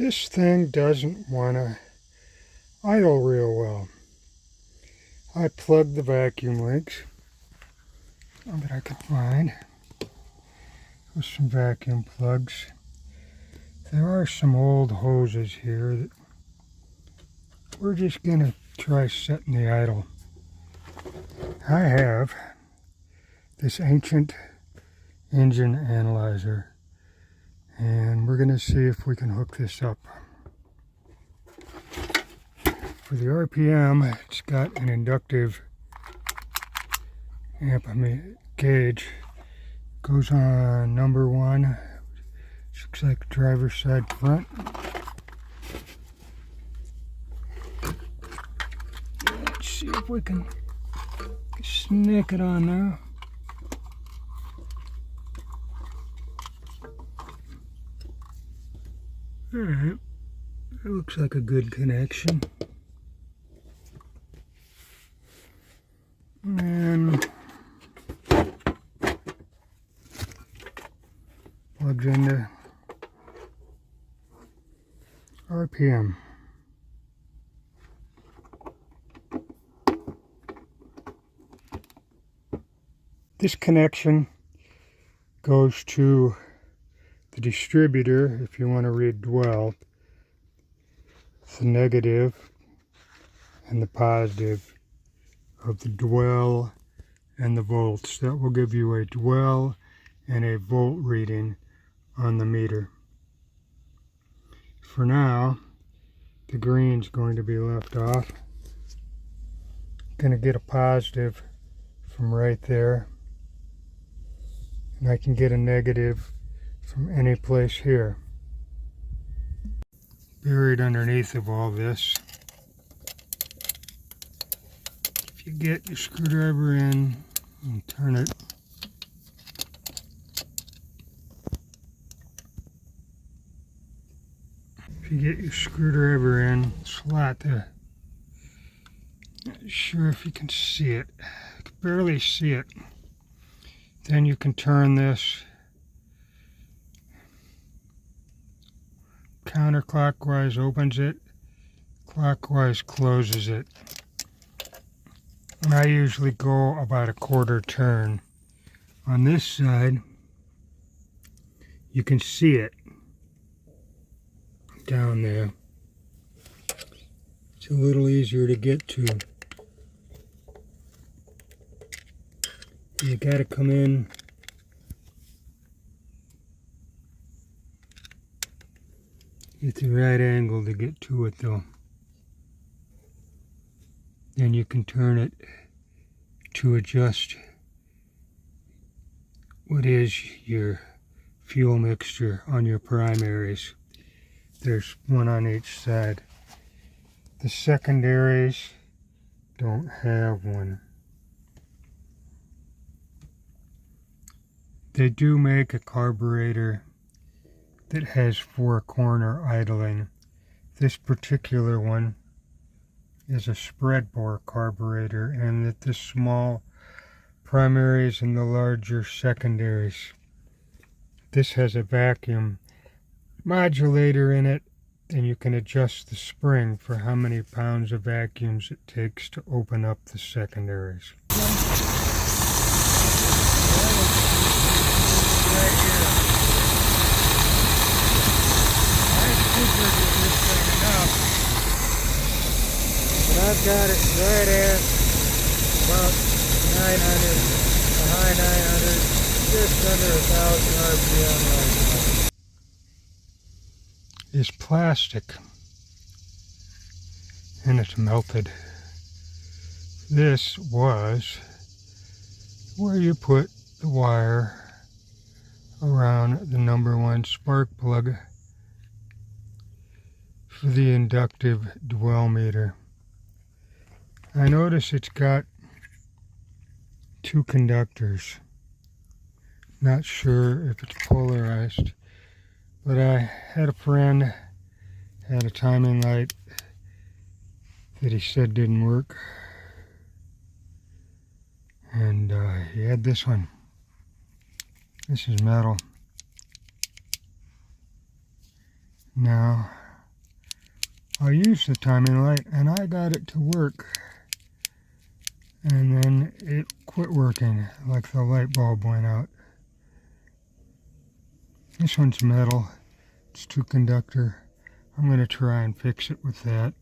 This thing doesn't want to idle real well. I plugged the vacuum links that I could find with some vacuum plugs. There are some old hoses here that we're just going to try setting the idle. I have this ancient engine analyzer, and we're going to see if we can hook this up. For the RPM, it's got an inductive gauge. Goes on number 1, which looks like driver's side front. Let's see if we can sneak it on there. Alright, that looks like a good connection. And plugs into RPM. This connection goes to the distributor if you want to read dwell. The negative and the positive of the dwell and the volts. That will give you a dwell and a volt reading on the meter. For now, the green's going to be left off. Going to get a positive from right there, and I can get a negative from any place here. Buried underneath of all this, if you get your screwdriver in and turn it, if you get your screwdriver in, slot the, not sure if you can see it, I can barely see it, then you can turn this counterclockwise, opens it, clockwise closes it. And I usually go about a quarter turn. On this side, you can see it down there. It's a little easier to get to. You gotta come in at the right angle to get to it though. Then you can turn it to adjust what is your fuel mixture on your primaries. There's one on each side. The secondaries don't have one. They do make a carburetor that has 4-corner idling. This particular one is a spread bore carburetor, and that the small primaries and the larger secondaries. This has a vacuum modulator in it, and you can adjust the spring for how many pounds of vacuums it takes to open up the secondaries. But I've got it right at about 900, a high 900, just under 1,000 RPM right now. It's plastic, and it's melted. This was where you put the wire around the number 1 spark plug for the inductive dwell meter. I notice it's got 2 conductors. Not sure if it's polarized, but I had a friend had a timing light that he said didn't work, and he had this one. This is metal. Now I used the timing light and I got it to work. And then it quit working, like the light bulb went out. This one's metal. It's two conductor. I'm going to try and fix it with that.